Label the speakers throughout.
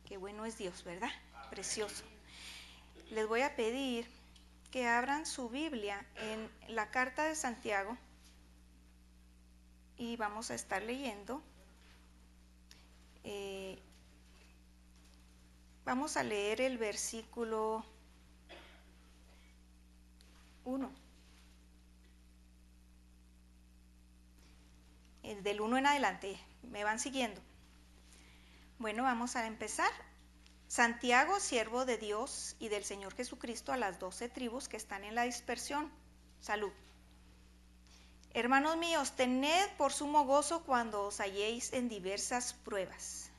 Speaker 1: Qué bueno es Dios, ¿verdad? Precioso. Les voy a pedir que abran su Biblia en la carta de Santiago y vamos a estar leyendo. Vamos a leer el versículo 1. Del 1 en adelante, ¿me van siguiendo? Bueno, vamos a empezar. Santiago, siervo de Dios y del Señor Jesucristo, a las 12 tribus que están en la dispersión. Salud. Hermanos míos, tened por sumo gozo cuando os halléis en diversas pruebas,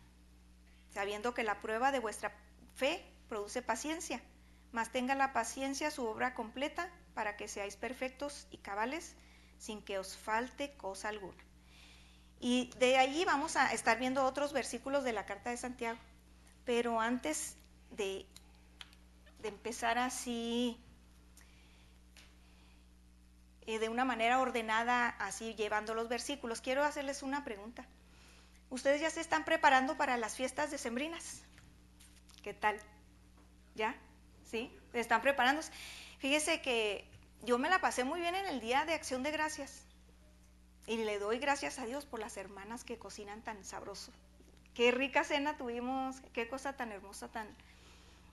Speaker 1: sabiendo que la prueba de vuestra fe produce paciencia, mas tenga la paciencia su obra completa, para que seáis perfectos y cabales, sin que os falte cosa alguna. Y de allí vamos a estar viendo otros versículos de la carta de Santiago, pero antes de empezar así, de una manera ordenada, así llevando los versículos, quiero hacerles una pregunta. ¿Ustedes ya se están preparando para las fiestas decembrinas? ¿Qué tal? ¿Ya? ¿Sí? ¿Se están preparándose? Fíjese que yo me la pasé muy bien en el Día de Acción de Gracias y le doy gracias a Dios por las hermanas que cocinan tan sabroso. Qué rica cena tuvimos, qué cosa tan hermosa, tan,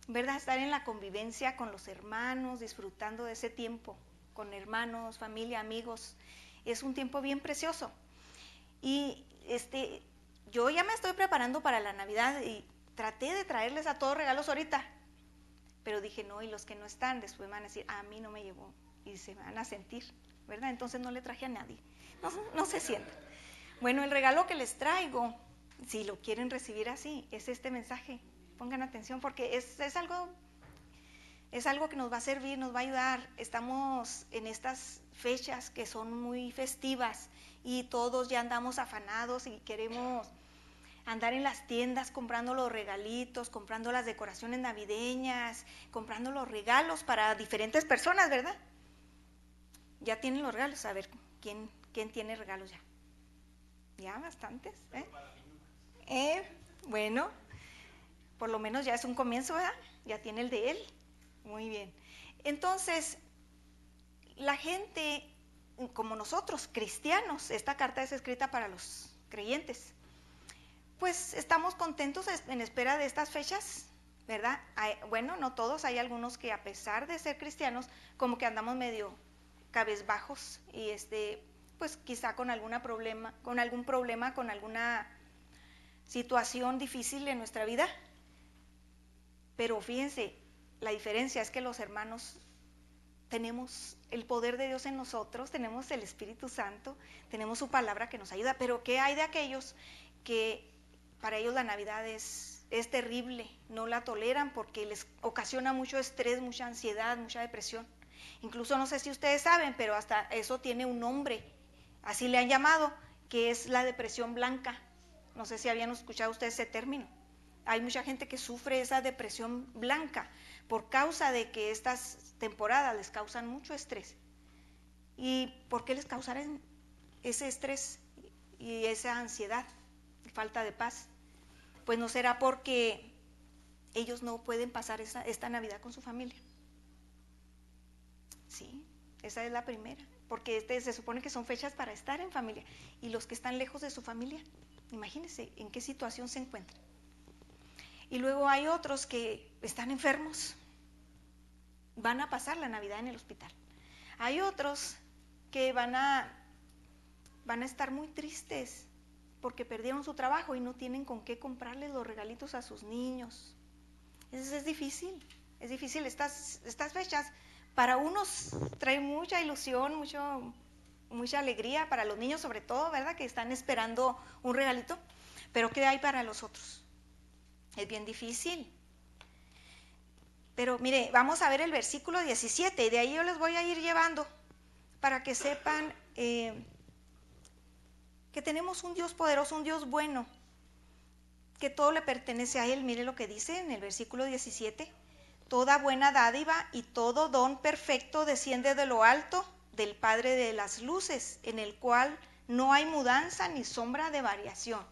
Speaker 1: ¿verdad? Estar en la convivencia con los hermanos, disfrutando de ese tiempo con hermanos, familia, amigos, es un tiempo bien precioso. Y yo ya me estoy preparando para la Navidad y traté de traerles a todos regalos ahorita, pero dije no, y los que no están después van a decir, a mí no me llevó, y se van a sentir, ¿verdad? Entonces no le traje a nadie, no se sientan. Bueno, el regalo que les traigo, si lo quieren recibir así, es este mensaje. Pongan atención porque es algo que nos va a servir, nos va a ayudar. Estamos en estas fechas que son muy festivas y todos ya andamos afanados y queremos andar en las tiendas comprando los regalitos, comprando las decoraciones navideñas, comprando los regalos para diferentes personas, ¿verdad? Ya tienen los regalos, a ver, ¿quién tiene regalos ya? Ya, bastantes, bueno, por lo menos ya es un comienzo, ¿verdad? Ya tiene el de él. Muy bien. Entonces, la gente, como nosotros, cristianos, esta carta es escrita para los creyentes, pues estamos contentos en espera de estas fechas, ¿verdad? Bueno, no todos, hay algunos que a pesar de ser cristianos, como que andamos medio cabezbajos y pues quizá con algún problema, con alguna situación difícil en nuestra vida. Pero fíjense, la diferencia es que los hermanos tenemos el poder de Dios en nosotros, tenemos el Espíritu Santo, tenemos su palabra que nos ayuda, pero ¿qué hay de aquellos que para ellos la Navidad es terrible, no la toleran porque les ocasiona mucho estrés, mucha ansiedad, mucha depresión? Incluso no sé si ustedes saben, pero hasta eso tiene un nombre, así le han llamado, que es la depresión blanca. No sé si habían escuchado ustedes ese término. Hay mucha gente que sufre esa depresión blanca por causa de que estas temporadas les causan mucho estrés. ¿Y por qué les causarán ese estrés y esa ansiedad y falta de paz? Pues no será porque ellos no pueden pasar esta Navidad con su familia. Sí, esa es la primera, porque se supone que son fechas para estar en familia, y los que están lejos de su familia, imagínense en qué situación se encuentran. Y luego hay otros que están enfermos, van a pasar la Navidad en el hospital. Hay otros que van a estar muy tristes porque perdieron su trabajo y no tienen con qué comprarles los regalitos a sus niños. Es difícil estas fechas. Para unos trae mucha ilusión, mucha alegría, para los niños sobre todo, ¿verdad? Que están esperando un regalito, pero ¿qué hay para los otros? Es bien difícil. Pero mire, vamos a ver el versículo 17, y de ahí yo les voy a ir llevando para que sepan que tenemos un Dios poderoso, un Dios bueno, que todo le pertenece a Él. Mire lo que dice en el versículo 17. Toda buena dádiva y todo don perfecto desciende de lo alto, del Padre de las luces, en el cual no hay mudanza ni sombra de variación.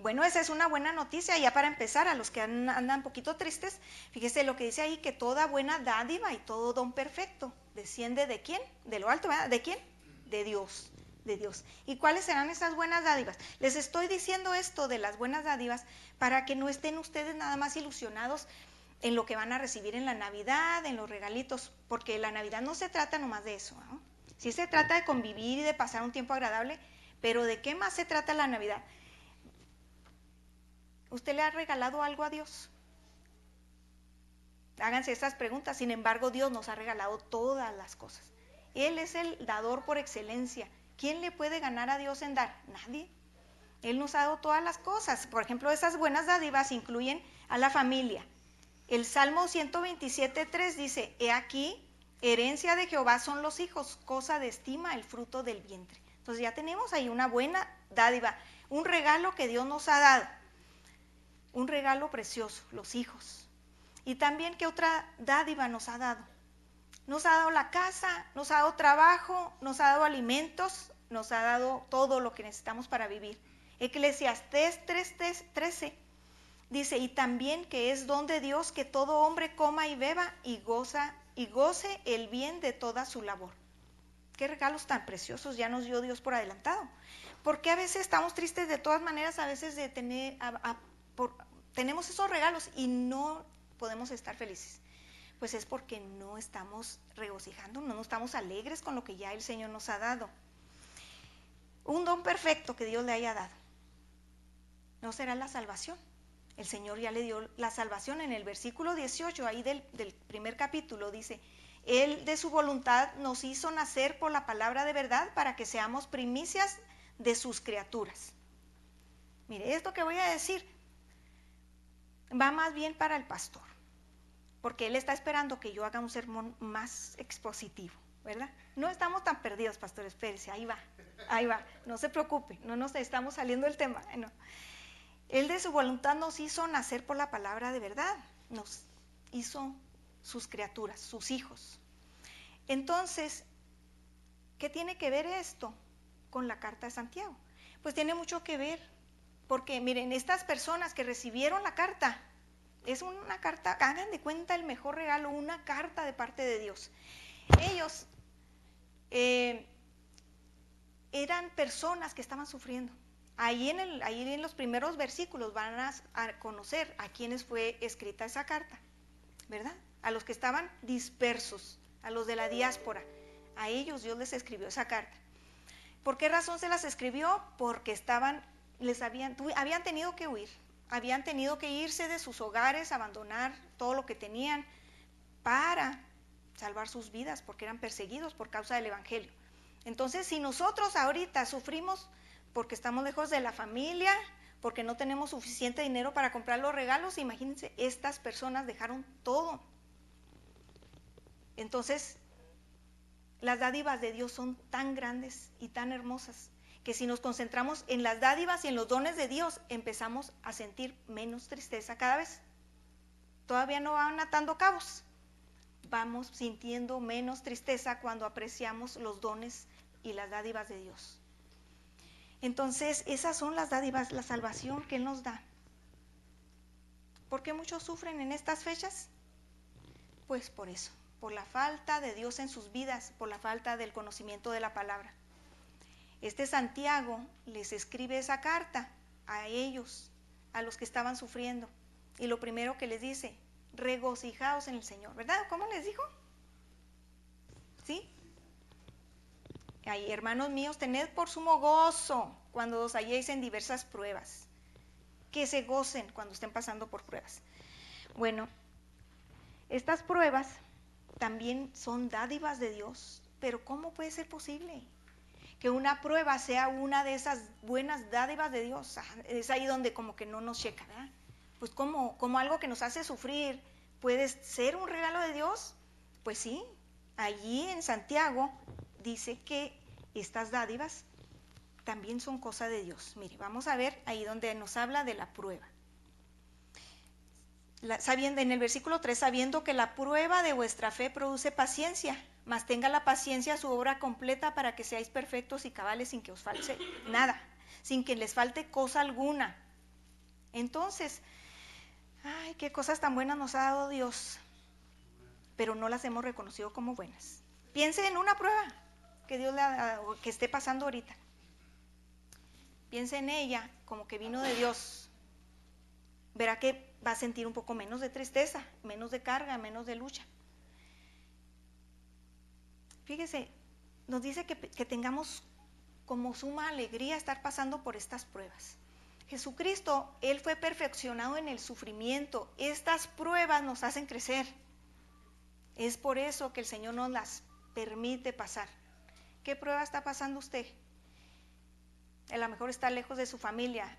Speaker 1: Bueno, esa es una buena noticia ya para empezar. A los que andan un poquito tristes, fíjese lo que dice ahí, que toda buena dádiva y todo don perfecto desciende ¿de quién? De lo alto, ¿verdad? ¿De quién? De Dios, de Dios. ¿Y cuáles serán esas buenas dádivas? Les estoy diciendo esto de las buenas dádivas para que no estén ustedes nada más ilusionados en lo que van a recibir en la Navidad, en los regalitos, porque la Navidad no se trata nomás de eso, ¿no? Sí se trata de convivir y de pasar un tiempo agradable, pero ¿de qué más se trata la Navidad? ¿Usted le ha regalado algo a Dios? Háganse estas preguntas. Sin embargo, Dios nos ha regalado todas las cosas. Él es el dador por excelencia. ¿Quién le puede ganar a Dios en dar? Nadie. Él nos ha dado todas las cosas. Por ejemplo, esas buenas dádivas incluyen a la familia. El Salmo 127:3 dice, he aquí, herencia de Jehová son los hijos, cosa de estima el fruto del vientre. Entonces ya tenemos ahí una buena dádiva, un regalo que Dios nos ha dado. Un regalo precioso, los hijos. Y también, ¿qué otra dádiva nos ha dado? Nos ha dado la casa, nos ha dado trabajo, nos ha dado alimentos, nos ha dado todo lo que necesitamos para vivir. Eclesiastés 3:13 dice, y también que es don de Dios que todo hombre coma y beba y goce el bien de toda su labor. Qué regalos tan preciosos ya nos dio Dios por adelantado. Porque a veces estamos tristes de todas maneras, a veces de tener... tenemos esos regalos y no podemos estar felices. Pues es porque no estamos regocijando, no estamos alegres con lo que ya el Señor nos ha dado. Un don perfecto que Dios le haya dado no será la salvación. El Señor ya le dio la salvación en el versículo 18, ahí del primer capítulo, dice, Él de su voluntad nos hizo nacer por la palabra de verdad para que seamos primicias de sus criaturas. Mire, esto que voy a decir va más bien para el pastor, porque él está esperando que yo haga un sermón más expositivo, ¿verdad? No estamos tan perdidos, pastor, espérese, ahí va, no se preocupe, no nos estamos saliendo del tema, no. Él de su voluntad nos hizo nacer por la palabra de verdad, nos hizo sus criaturas, sus hijos. Entonces, ¿qué tiene que ver esto con la carta de Santiago? Pues tiene mucho que ver, porque miren, estas personas que recibieron la carta, es una carta, hagan de cuenta el mejor regalo, una carta de parte de Dios. Ellos eran personas que estaban sufriendo. Ahí en los primeros versículos van a conocer a quienes fue escrita esa carta, ¿verdad? A los que estaban dispersos, a los de la diáspora, a ellos Dios les escribió esa carta. ¿Por qué razón se las escribió? Porque habían tenido que huir, habían tenido que irse de sus hogares, abandonar todo lo que tenían para salvar sus vidas, porque eran perseguidos por causa del evangelio. Entonces, si nosotros ahorita sufrimos porque estamos lejos de la familia, porque no tenemos suficiente dinero para comprar los regalos, imagínense, estas personas dejaron todo. Entonces, las dádivas de Dios son tan grandes y tan hermosas que si nos concentramos en las dádivas y en los dones de Dios, empezamos a sentir menos tristeza cada vez. Todavía no van atando cabos. Vamos sintiendo menos tristeza cuando apreciamos los dones y las dádivas de Dios. Entonces, esas son las dádivas, la salvación que Él nos da. ¿Por qué muchos sufren en estas fechas? Pues por eso, por la falta de Dios en sus vidas, por la falta del conocimiento de la palabra. Este Santiago les escribe esa carta a ellos, a los que estaban sufriendo. Y lo primero que les dice, regocijaos en el Señor, ¿verdad? ¿Cómo les dijo? ¿Sí? Ahí, hermanos míos, tened por sumo gozo cuando os halléis en diversas pruebas. Que se gocen cuando estén pasando por pruebas. Bueno, estas pruebas también son dádivas de Dios, pero ¿cómo puede ser posible que una prueba sea una de esas buenas dádivas de Dios? Es ahí donde como que no nos checa, ¿verdad? Pues como algo que nos hace sufrir puede ser un regalo de Dios. Pues sí, allí en Santiago dice que estas dádivas también son cosa de Dios. Mire, vamos a ver ahí donde nos habla de la prueba. En el versículo 3, sabiendo que la prueba de vuestra fe produce paciencia, mas tenga la paciencia su obra completa para que seáis perfectos y cabales sin que os falte nada, sin que les falte cosa alguna. Entonces, ay, qué cosas tan buenas nos ha dado Dios, pero no las hemos reconocido como buenas. Piense en una prueba que Dios le ha dado, que esté pasando ahorita. Piense en ella como que vino de Dios. Verá que va a sentir un poco menos de tristeza, menos de carga, menos de lucha. Fíjese, nos dice que tengamos como suma alegría estar pasando por estas pruebas. Jesucristo, Él fue perfeccionado en el sufrimiento. Estas pruebas nos hacen crecer. Es por eso que el Señor nos las permite pasar. ¿Qué prueba está pasando usted? A lo mejor está lejos de su familia.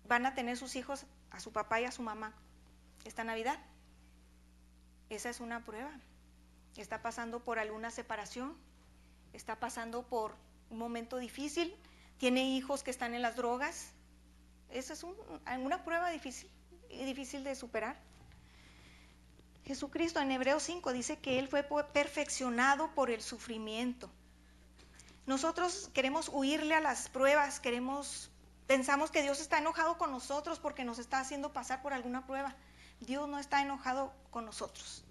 Speaker 1: Van a tener sus hijos a su papá y a su mamá esta Navidad. Esa es una prueba. Está pasando por alguna separación. Está pasando por un momento difícil. Tiene hijos que están en las drogas. Esa es una prueba difícil de superar. Jesucristo en Hebreos 5 dice que Él fue perfeccionado por el sufrimiento. Nosotros queremos huirle a las pruebas, pensamos que Dios está enojado con nosotros porque nos está haciendo pasar por alguna prueba. Dios no está enojado con nosotros.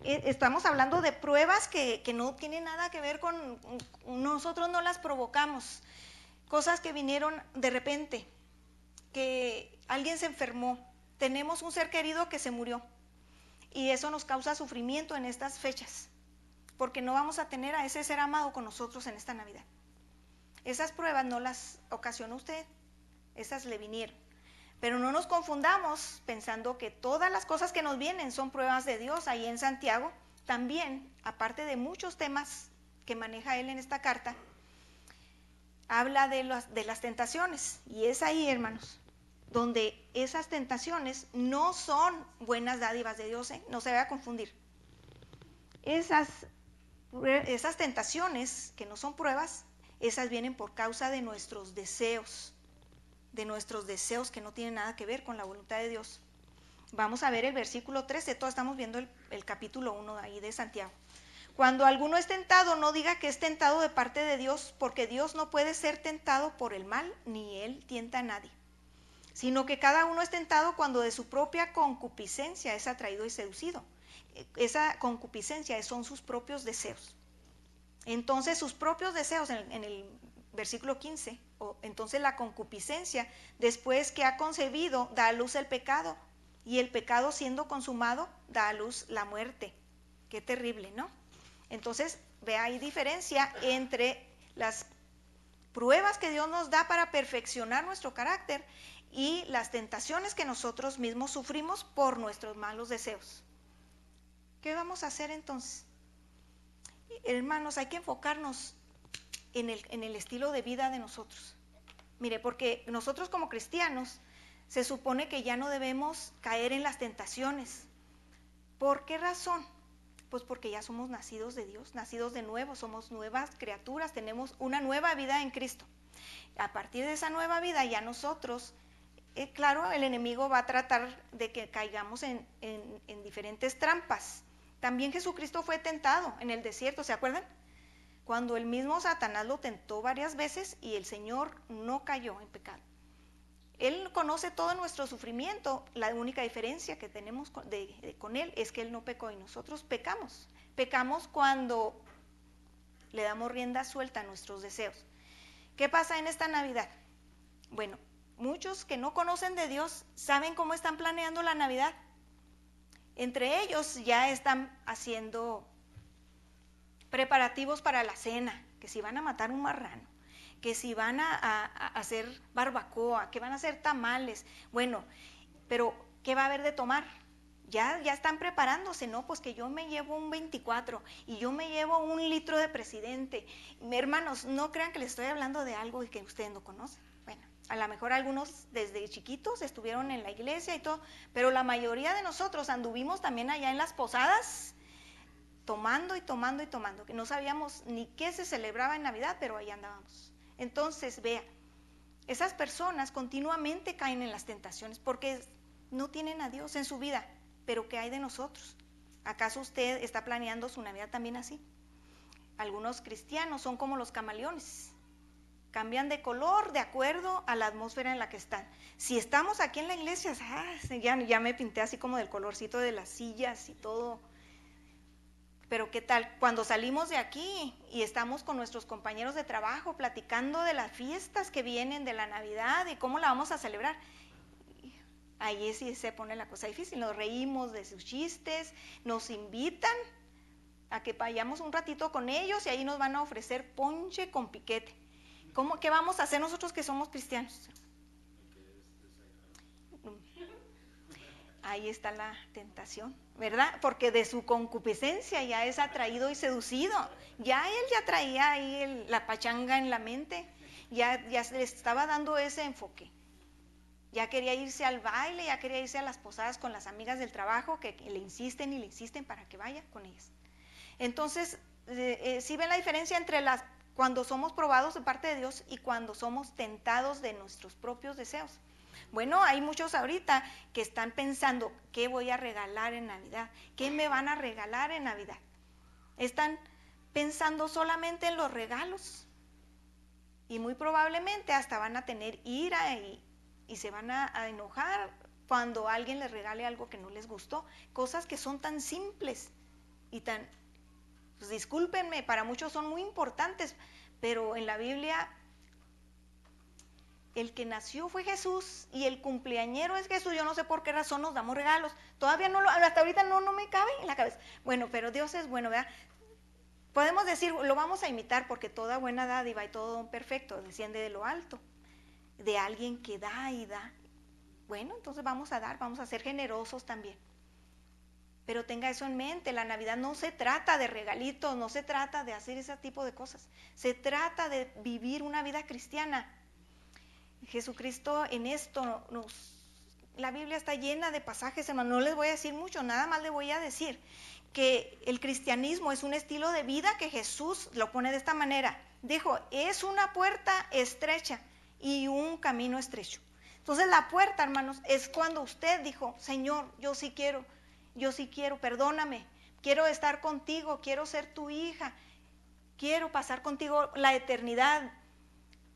Speaker 1: Estamos hablando de pruebas que no tienen nada que ver con nosotros, no las provocamos. Cosas que vinieron de repente, que alguien se enfermó, tenemos un ser querido que se murió y eso nos causa sufrimiento en estas fechas, porque no vamos a tener a ese ser amado con nosotros en esta Navidad. Esas pruebas no las ocasionó usted, esas le vinieron. Pero no nos confundamos pensando que todas las cosas que nos vienen son pruebas de Dios. Ahí en Santiago también, aparte de muchos temas que maneja él en esta carta, habla de las tentaciones. Y es ahí, hermanos, donde esas tentaciones no son buenas dádivas de Dios, no se vaya a confundir. Esas tentaciones que no son pruebas, esas vienen por causa de nuestros deseos que no tienen nada que ver con la voluntad de Dios. Vamos a ver el versículo 13, todos estamos viendo el capítulo 1 ahí de Santiago. Cuando alguno es tentado, no diga que es tentado de parte de Dios, porque Dios no puede ser tentado por el mal, ni Él tienta a nadie, sino que cada uno es tentado cuando de su propia concupiscencia es atraído y seducido. Esa concupiscencia son sus propios deseos. Entonces sus propios deseos, en el versículo 15, entonces la concupiscencia, después que ha concebido, da a luz el pecado, y el pecado siendo consumado, da a luz la muerte. Qué terrible, ¿no? Entonces, vea, hay diferencia entre las pruebas que Dios nos da para perfeccionar nuestro carácter y las tentaciones que nosotros mismos sufrimos por nuestros malos deseos. ¿Qué vamos a hacer entonces? Hermanos, hay que enfocarnos en el estilo de vida de nosotros. Mire, porque nosotros como cristianos se supone que ya no debemos caer en las tentaciones. ¿Por qué razón? Pues porque ya somos nacidos de Dios, nacidos de nuevo, somos nuevas criaturas, tenemos una nueva vida en Cristo. A partir de esa nueva vida ya nosotros, claro, el enemigo va a tratar de que caigamos en diferentes trampas. También Jesucristo fue tentado en el desierto, ¿se acuerdan? Cuando el mismo Satanás lo tentó varias veces y el Señor no cayó en pecado. Él conoce todo nuestro sufrimiento, la única diferencia que tenemos con Él es que Él no pecó y nosotros pecamos. Pecamos cuando le damos rienda suelta a nuestros deseos. ¿Qué pasa en esta Navidad? Bueno, muchos que no conocen de Dios saben cómo están planeando la Navidad. Entre ellos ya están haciendo preparativos para la cena, que si van a matar un marrano, que si van a hacer barbacoa, que van a hacer tamales. Bueno, pero ¿qué va a haber de tomar? Ya están preparándose, ¿no? Pues que yo me llevo un 24 y yo me llevo 1 litro de Presidente. Hermanos, no crean que les estoy hablando de algo que ustedes no conocen. Bueno, a lo mejor algunos desde chiquitos estuvieron en la iglesia y todo, pero la mayoría de nosotros anduvimos también allá en las posadas, tomando y tomando y tomando, que no sabíamos ni qué se celebraba en Navidad, pero ahí andábamos. Entonces, vea, esas personas continuamente caen en las tentaciones porque no tienen a Dios en su vida. Pero ¿qué hay de nosotros? ¿Acaso usted está planeando su Navidad también así? Algunos cristianos son como los camaleones. cambian de color de acuerdo a la atmósfera en la que están. Si estamos aquí en la iglesia, ya me pinté así como del colorcito de las sillas y todo. Pero ¿qué tal? Cuando salimos de aquí y estamos con nuestros compañeros de trabajo platicando de las fiestas que vienen, de la Navidad y cómo la vamos a celebrar, ahí sí se pone la cosa difícil. Nos reímos de sus chistes, nos invitan a que vayamos un ratito con ellos y ahí nos van a ofrecer ponche con piquete. ¿Qué vamos a hacer nosotros que somos cristianos? Ahí está la tentación, ¿verdad? Porque de su concupiscencia ya es atraído y seducido. Ya él ya traía ahí la pachanga en la mente, ya le estaba dando ese enfoque. Ya quería irse al baile, ya quería irse a las posadas con las amigas del trabajo que le insisten y le insisten para que vaya con ellas. Entonces, ¿sí ven la diferencia entre cuando somos probados de parte de Dios y cuando somos tentados de nuestros propios deseos? Bueno, hay muchos ahorita que están pensando, ¿qué voy a regalar en Navidad? ¿Qué me van a regalar en Navidad? Están pensando solamente en los regalos y muy probablemente hasta van a tener ira y se van a enojar cuando alguien les regale algo que no les gustó. Cosas que son tan simples y tan, pues discúlpenme, para muchos son muy importantes, pero en la Biblia el que nació fue Jesús y el cumpleañero es Jesús. Yo no sé por qué razón nos damos regalos. Todavía hasta ahorita no me cabe en la cabeza. Bueno, pero Dios es bueno, ¿verdad? Podemos decir, lo vamos a imitar porque toda buena dádiva y todo don perfecto desciende de lo alto, de alguien que da y da. Bueno, entonces vamos a dar, vamos a ser generosos también. Pero tenga eso en mente, la Navidad no se trata de regalitos, no se trata de hacer ese tipo de cosas. Se trata de vivir una vida cristiana. Jesucristo en esto, la Biblia está llena de pasajes, hermano, no les voy a decir mucho, nada más les voy a decir que el cristianismo es un estilo de vida que Jesús lo pone de esta manera. Dijo, es una puerta estrecha y un camino estrecho. Entonces la puerta, hermanos, es cuando usted dijo, Señor, yo sí quiero, perdóname, quiero estar contigo, quiero ser tu hija, quiero pasar contigo la eternidad.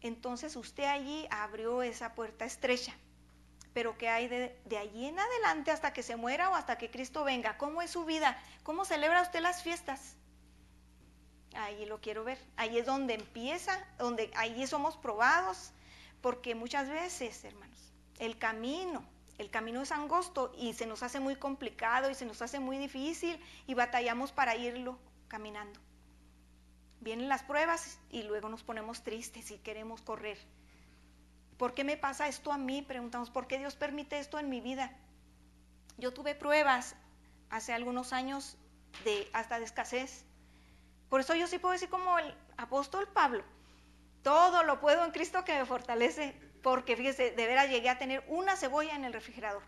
Speaker 1: Entonces usted allí abrió esa puerta estrecha. Pero ¿qué hay de allí en adelante hasta que se muera o hasta que Cristo venga? ¿Cómo es su vida? ¿Cómo celebra usted las fiestas? Ahí lo quiero ver. Ahí es donde empieza, ahí somos probados, porque muchas veces, hermanos, el camino es angosto y se nos hace muy complicado y se nos hace muy difícil y batallamos para irlo caminando. Vienen las pruebas y luego nos ponemos tristes y queremos correr. ¿Por qué me pasa esto a mí? Preguntamos, ¿por qué Dios permite esto en mi vida? Yo tuve pruebas hace algunos años hasta de escasez. Por eso yo sí puedo decir como el apóstol Pablo, todo lo puedo en Cristo que me fortalece, porque fíjese, de veras llegué a tener una cebolla en el refrigerador.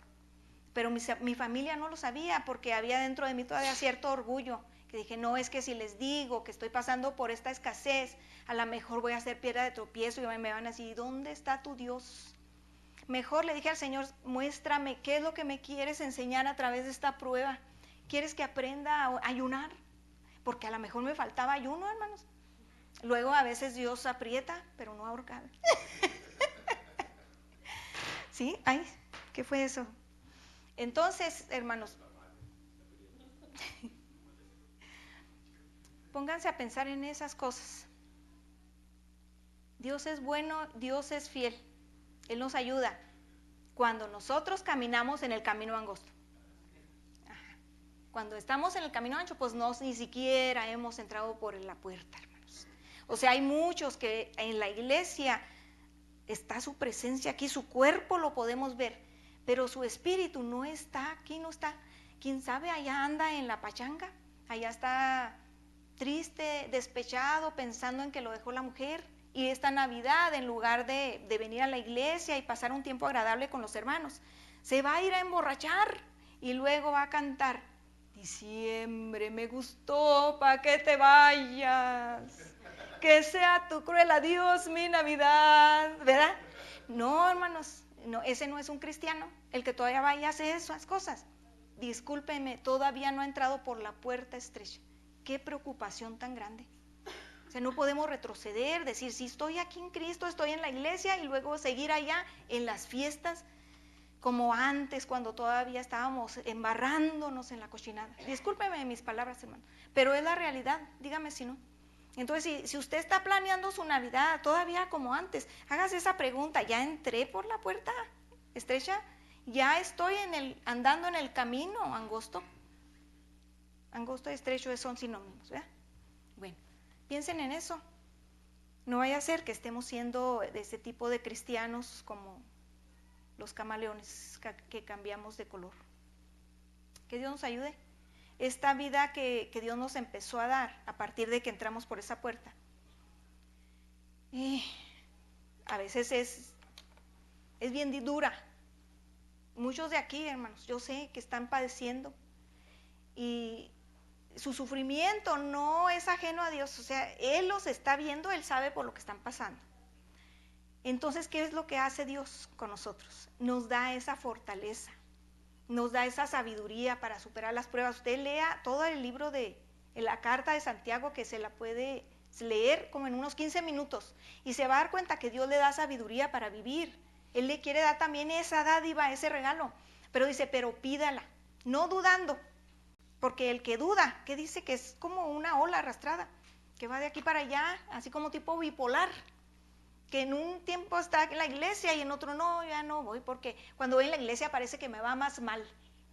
Speaker 1: Pero mi familia no lo sabía porque había dentro de mí todavía cierto orgullo. Que dije, no, es que si les digo que estoy pasando por esta escasez, a lo mejor voy a ser piedra de tropiezo y me van a decir, ¿dónde está tu Dios? Mejor le dije al Señor, muéstrame qué es lo que me quieres enseñar a través de esta prueba. ¿Quieres que aprenda a ayunar? Porque a lo mejor me faltaba ayuno, hermanos. Luego a veces Dios aprieta, pero no ahorca. ¿Sí? Ay, ¿qué fue eso? Entonces, hermanos, pónganse a pensar en esas cosas. Dios es bueno, Dios es fiel. Él nos ayuda cuando nosotros caminamos en el camino angosto. Ajá. Cuando estamos en el camino ancho, pues ni siquiera hemos entrado por la puerta, hermanos. O sea, hay muchos que en la iglesia está su presencia aquí, su cuerpo lo podemos ver, pero su espíritu no está aquí, no está. ¿Quién sabe? Allá anda en la pachanga, allá está triste, despechado, pensando en que lo dejó la mujer. Y esta Navidad, en lugar de venir a la iglesia y pasar un tiempo agradable con los hermanos, se va a ir a emborrachar y luego va a cantar, diciembre me gustó, pa' que te vayas, que sea tu cruel adiós mi Navidad, ¿verdad? No, hermanos, no, ese no es un cristiano, el que todavía va y hace esas cosas. Discúlpenme, todavía no ha entrado por la puerta estrecha. Qué preocupación tan grande. O sea, no podemos retroceder, decir, sí, estoy aquí en Cristo, estoy en la iglesia, y luego seguir allá en las fiestas, como antes, cuando todavía estábamos embarrándonos en la cochinada. Discúlpeme mis palabras, hermano, pero es la realidad, dígame si no. Entonces, si usted está planeando su Navidad todavía como antes, hágase esa pregunta: ¿ya entré por la puerta estrecha? ¿Ya estoy andando en el camino angosto? Angosto y estrecho son sinónimos, ¿verdad? Bueno, piensen en eso. No vaya a ser que estemos siendo de ese tipo de cristianos como los camaleones que cambiamos de color. Que Dios nos ayude. Esta vida que Dios nos empezó a dar a partir de que entramos por esa puerta, a veces es bien dura. Muchos de aquí, hermanos, yo sé que están padeciendo, y su sufrimiento no es ajeno a Dios. O sea, Él los está viendo, Él sabe por lo que están pasando. Entonces, ¿qué es lo que hace Dios con nosotros? Nos da esa fortaleza, nos da esa sabiduría para superar las pruebas. Usted lea todo el libro de la carta de Santiago, que se la puede leer como en unos 15 minutos, y se va a dar cuenta que Dios le da sabiduría para vivir. Él le quiere dar también esa dádiva, ese regalo, pero dice, pero pídala, no dudando, porque el que duda, que dice que es como una ola arrastrada, que va de aquí para allá, así como tipo bipolar, que en un tiempo está en la iglesia y en otro no, ya no voy, porque cuando voy en la iglesia parece que me va más mal,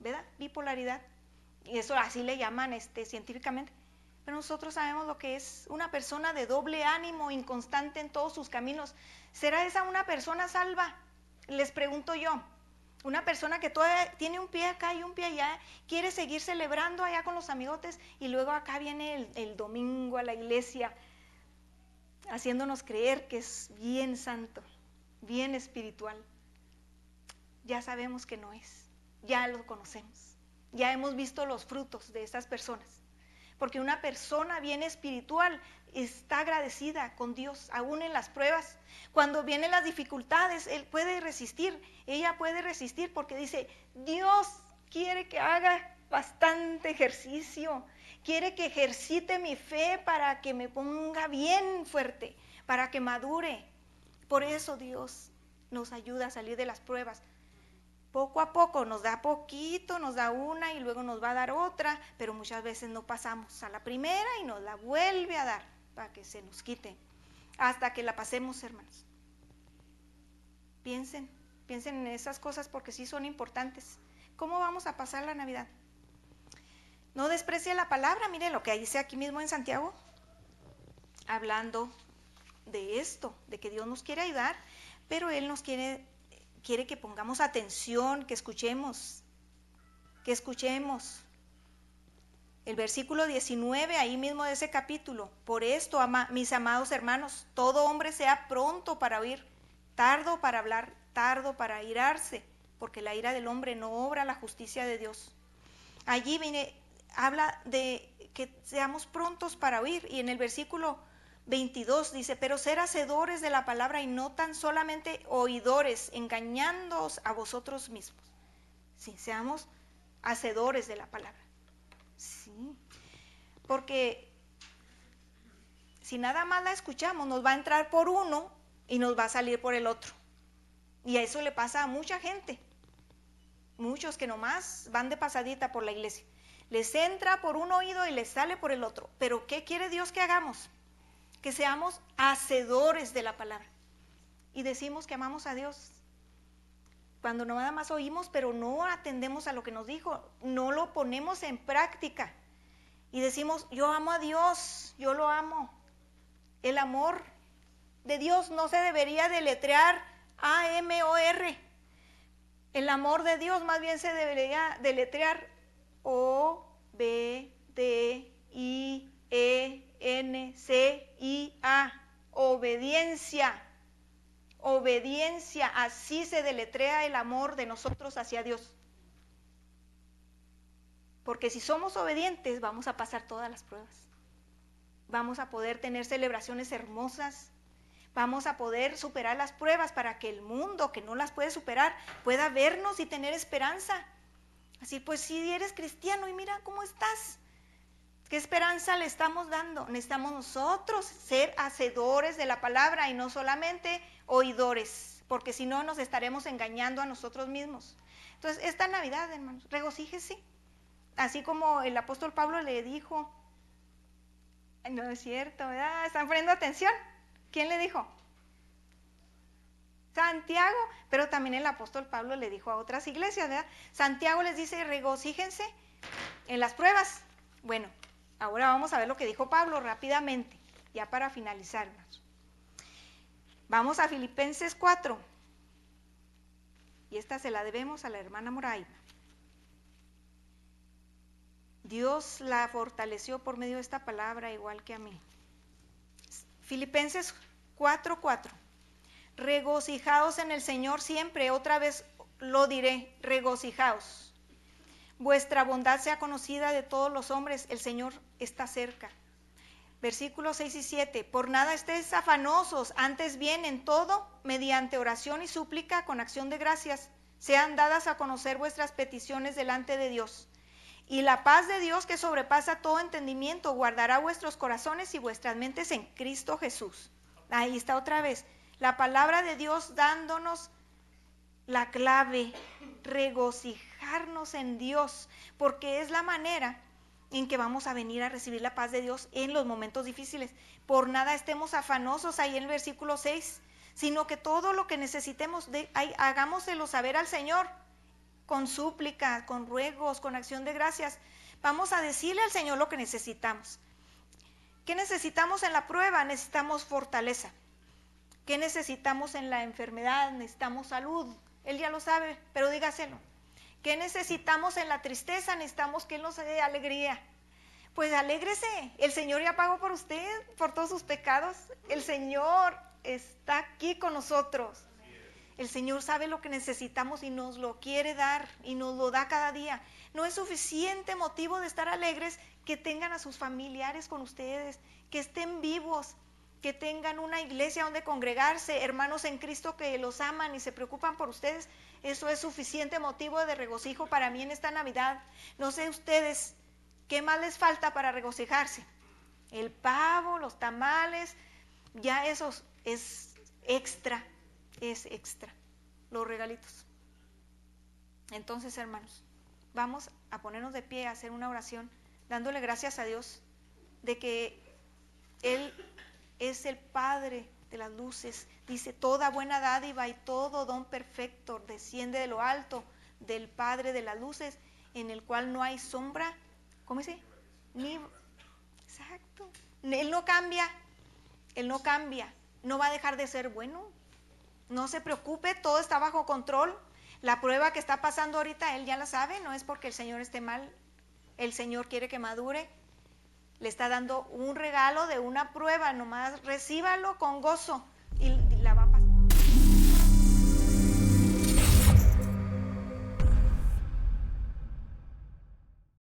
Speaker 1: ¿verdad? Bipolaridad. Y eso así le llaman científicamente. Pero nosotros sabemos lo que es una persona de doble ánimo, inconstante en todos sus caminos. ¿Será esa una persona salva? Les pregunto yo. Una persona que todavía tiene un pie acá y un pie allá, quiere seguir celebrando allá con los amigotes, y luego acá viene el domingo a la iglesia, haciéndonos creer que es bien santo, bien espiritual. Ya sabemos que no es, ya lo conocemos, ya hemos visto los frutos de esas personas. Porque una persona bien espiritual está agradecida con Dios, aún en las pruebas. Cuando vienen las dificultades, él puede resistir, ella puede resistir, porque dice, Dios quiere que haga bastante ejercicio, quiere que ejercite mi fe para que me ponga bien fuerte, para que madure. Por eso Dios nos ayuda a salir de las pruebas. Poco a poco nos da poquito, nos da una y luego nos va a dar otra, pero muchas veces no pasamos a la primera y nos la vuelve a dar para que se nos quite, hasta que la pasemos, hermanos. Piensen en esas cosas, porque sí son importantes. ¿Cómo vamos a pasar la Navidad? No desprecie la palabra. Mire lo que dice aquí mismo en Santiago, hablando de esto, de que Dios nos quiere ayudar, pero Él nos quiere que pongamos atención, que escuchemos. El versículo 19, ahí mismo de ese capítulo: por esto, mis amados hermanos, todo hombre sea pronto para oír, tardo para hablar, tardo para airarse, porque la ira del hombre no obra la justicia de Dios. Allí habla de que seamos prontos para oír, y en el versículo 22 dice, pero ser hacedores de la palabra y no tan solamente oidores, engañándoos a vosotros mismos. Sí, seamos hacedores de la palabra. Sí, porque si nada más la escuchamos, nos va a entrar por uno y nos va a salir por el otro. Y a eso le pasa a mucha gente. Muchos que nomás van de pasadita por la iglesia. Les entra por un oído y les sale por el otro. Pero ¿qué quiere Dios que hagamos? Que seamos hacedores de la palabra. Y decimos que amamos a Dios cuando no nada más oímos, pero no atendemos a lo que nos dijo, no lo ponemos en práctica. Y decimos, yo amo a Dios, yo lo amo. El amor de Dios no se debería deletrear A-M-O-R. El amor de Dios más bien se debería deletrear O-B-D-I-E-N-C-I-A. Obediencia. Obediencia, así se deletrea el amor de nosotros hacia Dios. Porque si somos obedientes, vamos a pasar todas las pruebas. Vamos a poder tener celebraciones hermosas. Vamos a poder superar las pruebas para que el mundo que no las puede superar pueda vernos y tener esperanza. Así pues, si eres cristiano y mira cómo estás, ¿Qué esperanza le estamos dando? Necesitamos nosotros ser hacedores de la palabra y no solamente oidores, porque si no nos estaremos engañando a nosotros mismos. Entonces, esta Navidad, hermanos, regocíjese. Así como el apóstol Pablo le dijo, no es cierto, ¿verdad? ¿Están poniendo atención? ¿Quién le dijo? Santiago, pero también el apóstol Pablo le dijo a otras iglesias, ¿verdad? Santiago les dice, regocíjense en las pruebas. Bueno, ahora vamos a ver lo que dijo Pablo rápidamente, ya para finalizar. Vamos a Filipenses 4, y esta se la debemos a la hermana Moraima. Dios la fortaleció por medio de esta palabra, igual que a mí. Filipenses 4:4. Regocijaos en el Señor siempre, otra vez lo diré, regocijaos. Vuestra bondad sea conocida de todos los hombres, el Señor está cerca. Versículos 6 y 7. Por nada estéis afanosos, antes bien en todo, mediante oración y súplica, con acción de gracias, sean dadas a conocer vuestras peticiones delante de Dios. Y la paz de Dios, que sobrepasa todo entendimiento, guardará vuestros corazones y vuestras mentes en Cristo Jesús. Ahí está otra vez. La palabra de Dios dándonos la clave, regocijarnos en Dios, porque es la manera en que vamos a venir a recibir la paz de Dios en los momentos difíciles. Por nada estemos afanosos, ahí en el versículo 6, sino que todo lo que necesitemos, hagámoselo saber al Señor, con súplica, con ruegos, con acción de gracias. Vamos a decirle al Señor lo que necesitamos. ¿Qué necesitamos en la prueba? Necesitamos fortaleza. ¿Qué necesitamos en la enfermedad? Necesitamos salud. Él ya lo sabe, pero dígaselo. ¿Qué necesitamos en la tristeza? Necesitamos que Él nos dé alegría. Pues alégrese, el Señor ya pagó por usted, por todos sus pecados. El Señor está aquí con nosotros. El Señor sabe lo que necesitamos y nos lo quiere dar y nos lo da cada día. No es suficiente motivo de estar alegres que tengan a sus familiares con ustedes, que estén vivos, que tengan una iglesia donde congregarse, hermanos en Cristo que los aman y se preocupan por ustedes. Eso es suficiente motivo de regocijo para mí en esta Navidad. No sé ustedes, ¿qué más les falta para regocijarse? El pavo, los tamales, ya eso es extra. Es extra, los regalitos. Entonces, hermanos, vamos a ponernos de pie a hacer una oración, dándole gracias a Dios de que Él es el Padre de las luces. Dice, toda buena dádiva y todo don perfecto desciende de lo alto del Padre de las luces, en el cual no hay sombra, ¿cómo dice? Exacto. Él no cambia, no va a dejar de ser bueno. No se preocupe, todo está bajo control. La prueba que está pasando ahorita, Él ya la sabe, no es porque el Señor esté mal. El Señor quiere que madure. Le está dando un regalo de una prueba, nomás recíbalo con gozo.